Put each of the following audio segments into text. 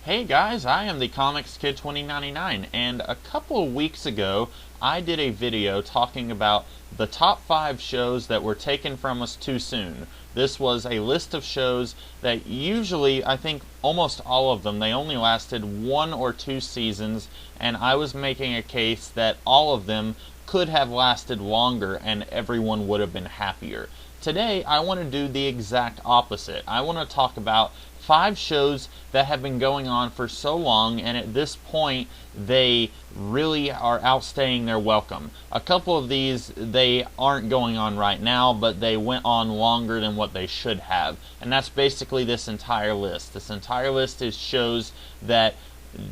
Hey guys, I am the Comics Kid 2099, and a couple of weeks ago I did a video talking about the top 5 shows that were taken from us too soon. This was a list of shows that usually, I think almost all of them, they only lasted 1 or 2 seasons, and I was making a case that all of them could have lasted longer and everyone would have been happier. Today I want to do the exact opposite. I want to talk about 5 shows that have been going on for so long, and at this point they really are outstaying their welcome. A couple of these, they aren't going on right now, but they went on longer than what they should have. And that's basically this entire list. This entire list is shows that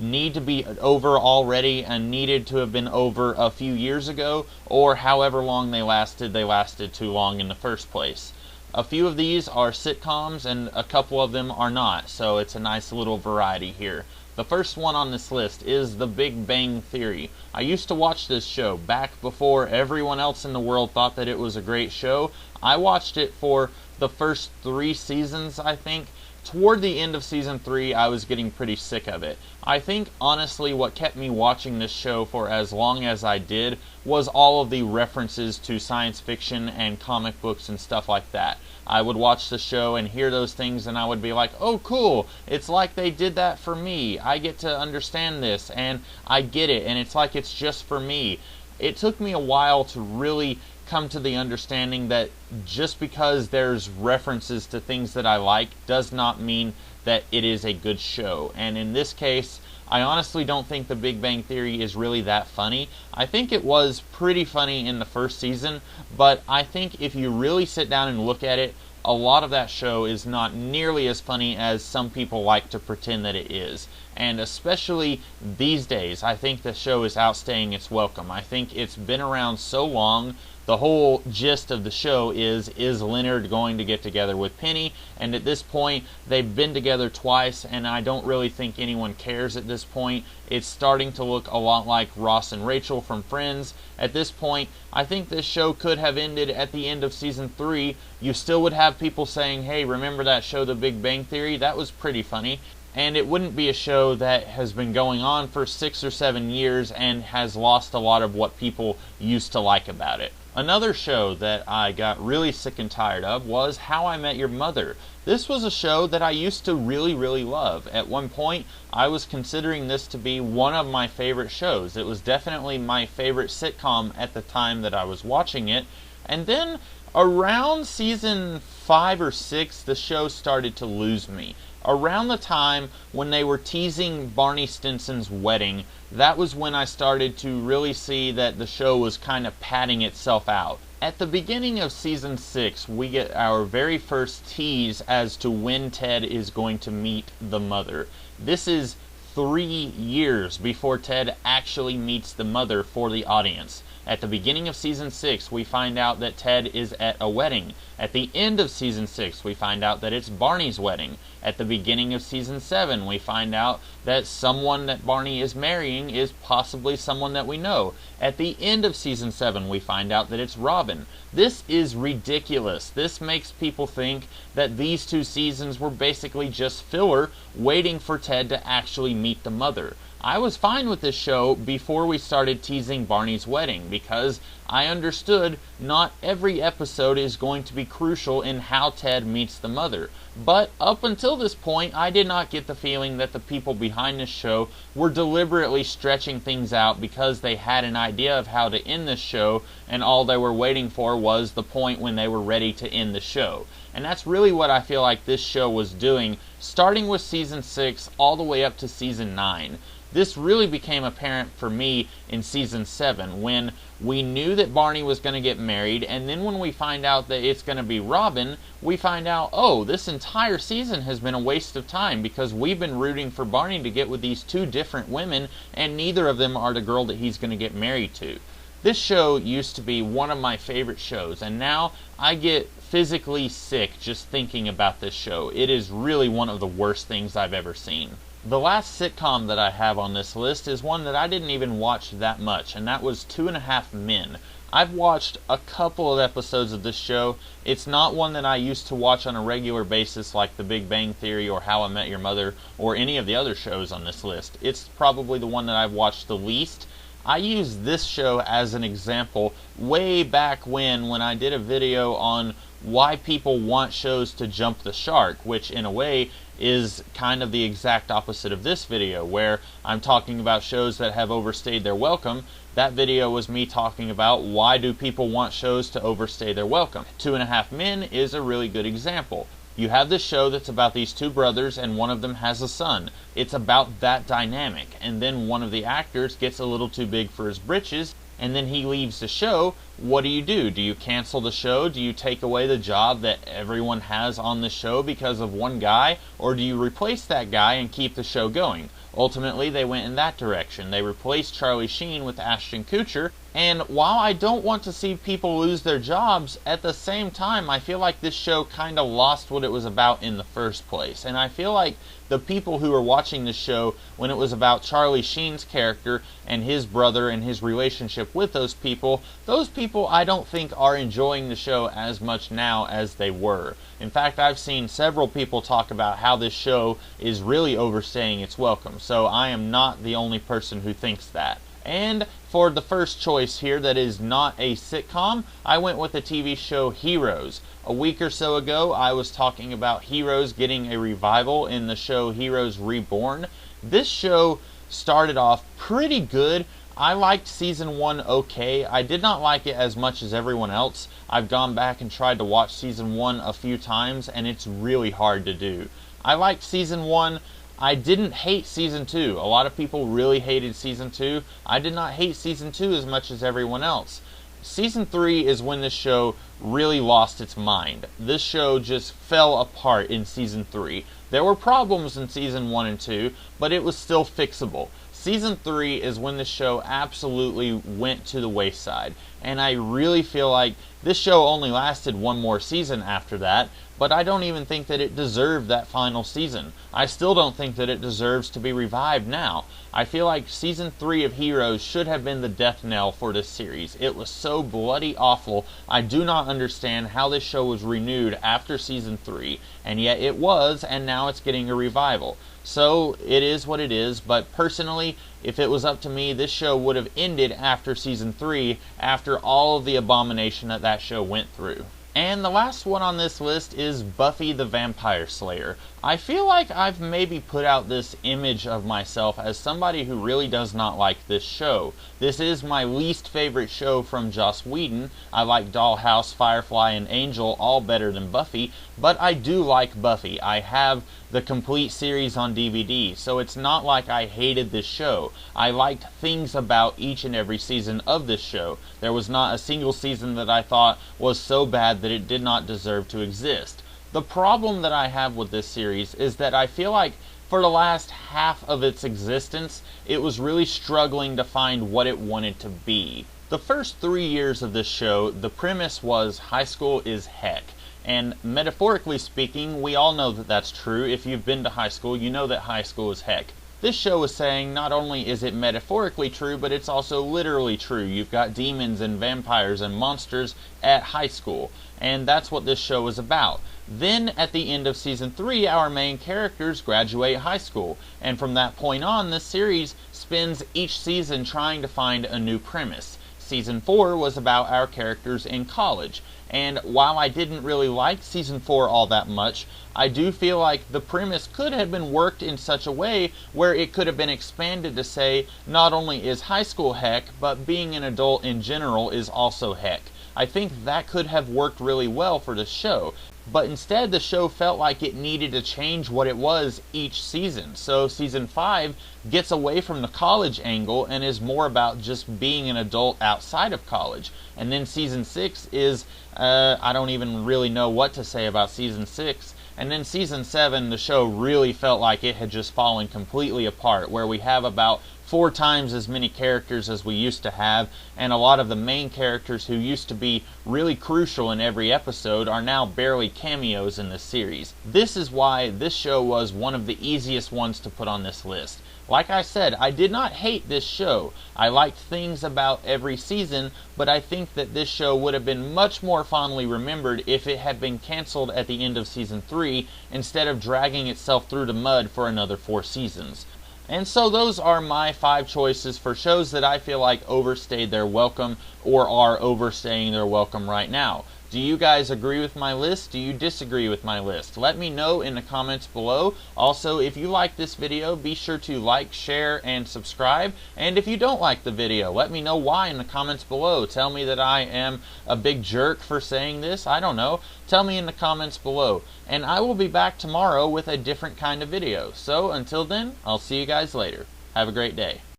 need to be over already and needed to have been over a few years ago, or however long they lasted too long in the first place. A few of these are sitcoms and a couple of them are not, so it's a nice little variety here. The first one on this list is The Big Bang Theory. I used to watch this show back before everyone else in the world thought that it was a great show. I watched it for the first 3 seasons, I think. Toward the end of season 3, I was getting pretty sick of it. I think, honestly, what kept me watching this show for as long as I did was all of the references to science fiction and comic books and stuff like that. I would watch the show and hear those things and I would be like, oh cool, it's like they did that for me. I get to understand this and I get it, and it's like it's just for me. It took me a while to really come to the understanding that just because there's references to things that I like does not mean that it is a good show. And in this case, I honestly don't think The Big Bang Theory is really that funny. I think it was pretty funny in the first season, but I think if you really sit down and look at it, a lot of that show is not nearly as funny as some people like to pretend that it is. And especially these days, I think the show is outstaying its welcome. I think it's been around so long. The whole gist of the show is Leonard going to get together with Penny? And at this point, they've been together twice, and I don't really think anyone cares at this point. It's starting to look a lot like Ross and Rachel from Friends. At this point, I think this show could have ended at the end of season 3. You still would have people saying, hey, remember that show, The Big Bang Theory? That was pretty funny. And it wouldn't be a show that has been going on for 6 or 7 years and has lost a lot of what people used to like about it. Another show that I got really sick and tired of was How I Met Your Mother. This was a show that I used to really love. At one point, I was considering this to be one of my favorite shows. It was definitely my favorite sitcom at the time that I was watching it. And then around season 5 or 6, the show started to lose me. Around the time when they were teasing Barney Stinson's wedding, that was when I started to really see that the show was kind of padding itself out. At the beginning of season 6, we get our very first tease as to when Ted is going to meet the mother. This is 3 years before Ted actually meets the mother for the audience. At the beginning of season 6, we find out that Ted is at a wedding. At the end of season 6, we find out that it's Barney's wedding. At the beginning of season 7, we find out that someone that Barney is marrying is possibly someone that we know. At the end of season 7, we find out that it's Robin. This is ridiculous. This makes people think that these 2 seasons were basically just filler, waiting for Ted to actually meet the mother. I was fine with this show before we started teasing Barney's wedding, because I understood not every episode is going to be crucial in how Ted meets the mother. But up until this point, I did not get the feeling that the people behind this show were deliberately stretching things out because they had an idea of how to end this show, and all they were waiting for was the point when they were ready to end the show. And that's really what I feel like this show was doing, starting with season 6 all the way up to season 9. This really became apparent for me in season 7, when we knew that Barney was going to get married, and then when we find out that it's going to be Robin, we find out, oh, this entire season has been a waste of time because we've been rooting for Barney to get with these 2 different women, and neither of them are the girl that he's going to get married to. This show used to be one of my favorite shows, and now I get physically sick just thinking about this show. It is really one of the worst things I've ever seen. The last sitcom that I have on this list is one that I didn't even watch that much, and that was 2.5 Men. I've watched a couple of episodes of this show. It's not one that I used to watch on a regular basis like The Big Bang Theory or How I Met Your Mother or any of the other shows on this list. It's probably the one that I've watched the least. I used this show as an example way back when I did a video on why people want shows to jump the shark, which in a way is kind of the exact opposite of this video, where I'm talking about shows that have overstayed their welcome. That video was me talking about why do people want shows to overstay their welcome. 2.5 Men is a really good example. You have this show that's about these two brothers and one of them has a son. It's about that dynamic, and then one of the actors gets a little too big for his britches and then he leaves the show. What do? Do you cancel the show? Do you take away the job that everyone has on the show because of one guy? Or do you replace that guy and keep the show going? Ultimately, they went in that direction. They replaced Charlie Sheen with Ashton Kutcher. And while I don't want to see people lose their jobs, at the same time, I feel like this show kind of lost what it was about in the first place. And I feel like the people who were watching this show when it was about Charlie Sheen's character and his brother and his relationship with those people I don't think are enjoying the show as much now as they were. In fact, I've seen several people talk about how this show is really overstaying its welcome, so I am not the only person who thinks that. And for the first choice here that is not a sitcom, I went with the TV show Heroes. A week or so ago, I was talking about Heroes getting a revival in the show Heroes Reborn. This show started off pretty good. I liked season 1 okay. I did not like it as much as everyone else. I've gone back and tried to watch season 1 a few times, and it's really hard to do. I liked season 1. I didn't hate season 2. A lot of people really hated season 2. I did not hate season 2 as much as everyone else. Season 3 is when this show really lost its mind. This show just fell apart in season 3. There were problems in season 1 and 2, but it was still fixable. Season 3 is when the show absolutely went to the wayside, and I really feel like this show only lasted one more season after that, but I don't even think that it deserved that final season. I still don't think that it deserves to be revived now. I feel like season 3 of Heroes should have been the death knell for this series. It was so bloody awful. I do not understand how this show was renewed after season 3, and yet it was, and now it's getting a revival. So it is what it is, but personally, if it was up to me, this show would have ended after season 3, after all of the abomination that show went through. And the last one on this list is Buffy the Vampire Slayer. I feel like I've maybe put out this image of myself as somebody who really does not like this show. This is my least favorite show from Joss Whedon. I like Dollhouse, Firefly, and Angel all better than Buffy, but I do like Buffy. I have the complete series on DVD, so it's not like I hated this show. I liked things about each and every season of this show. There was not a single season that I thought was so bad that it did not deserve to exist. The problem that I have with this series is that I feel like for the last half of its existence, it was really struggling to find what it wanted to be. The first 3 years of this show, the premise was high school is heck. And metaphorically speaking, we all know that that's true. If you've been to high school, you know that high school is heck. This show is saying not only is it metaphorically true, but it's also literally true. You've got demons and vampires and monsters at high school. And that's what this show is about. Then, at the end of season 3, our main characters graduate high school. And from that point on, this series spends each season trying to find a new premise. Season 4 was about our characters in college. And while I didn't really like season 4 all that much, I do feel like the premise could have been worked in such a way where it could have been expanded to say not only is high school heck, but being an adult in general is also heck. I think that could have worked really well for the show. But instead, the show felt like it needed to change what it was each season. So season 5 gets away from the college angle and is more about just being an adult outside of college. And then season 6 is, I don't even really know what to say about season 6. And then season 7, the show really felt like it had just fallen completely apart, where we have about 4 times as many characters as we used to have, and a lot of the main characters who used to be really crucial in every episode are now barely cameos in this series. This is why this show was one of the easiest ones to put on this list. Like I said, I did not hate this show. I liked things about every season, but I think that this show would have been much more fondly remembered if it had been canceled at the end of season 3 instead of dragging itself through the mud for another 4 seasons. And so those are my 5 choices for shows that I feel like overstayed their welcome or are overstaying their welcome right now. Do you guys agree with my list? Do you disagree with my list? Let me know in the comments below. Also, if you like this video, be sure to like, share, and subscribe. And if you don't like the video, let me know why in the comments below. Tell me that I am a big jerk for saying this. I don't know. Tell me in the comments below. And I will be back tomorrow with a different kind of video. So until then, I'll see you guys later. Have a great day.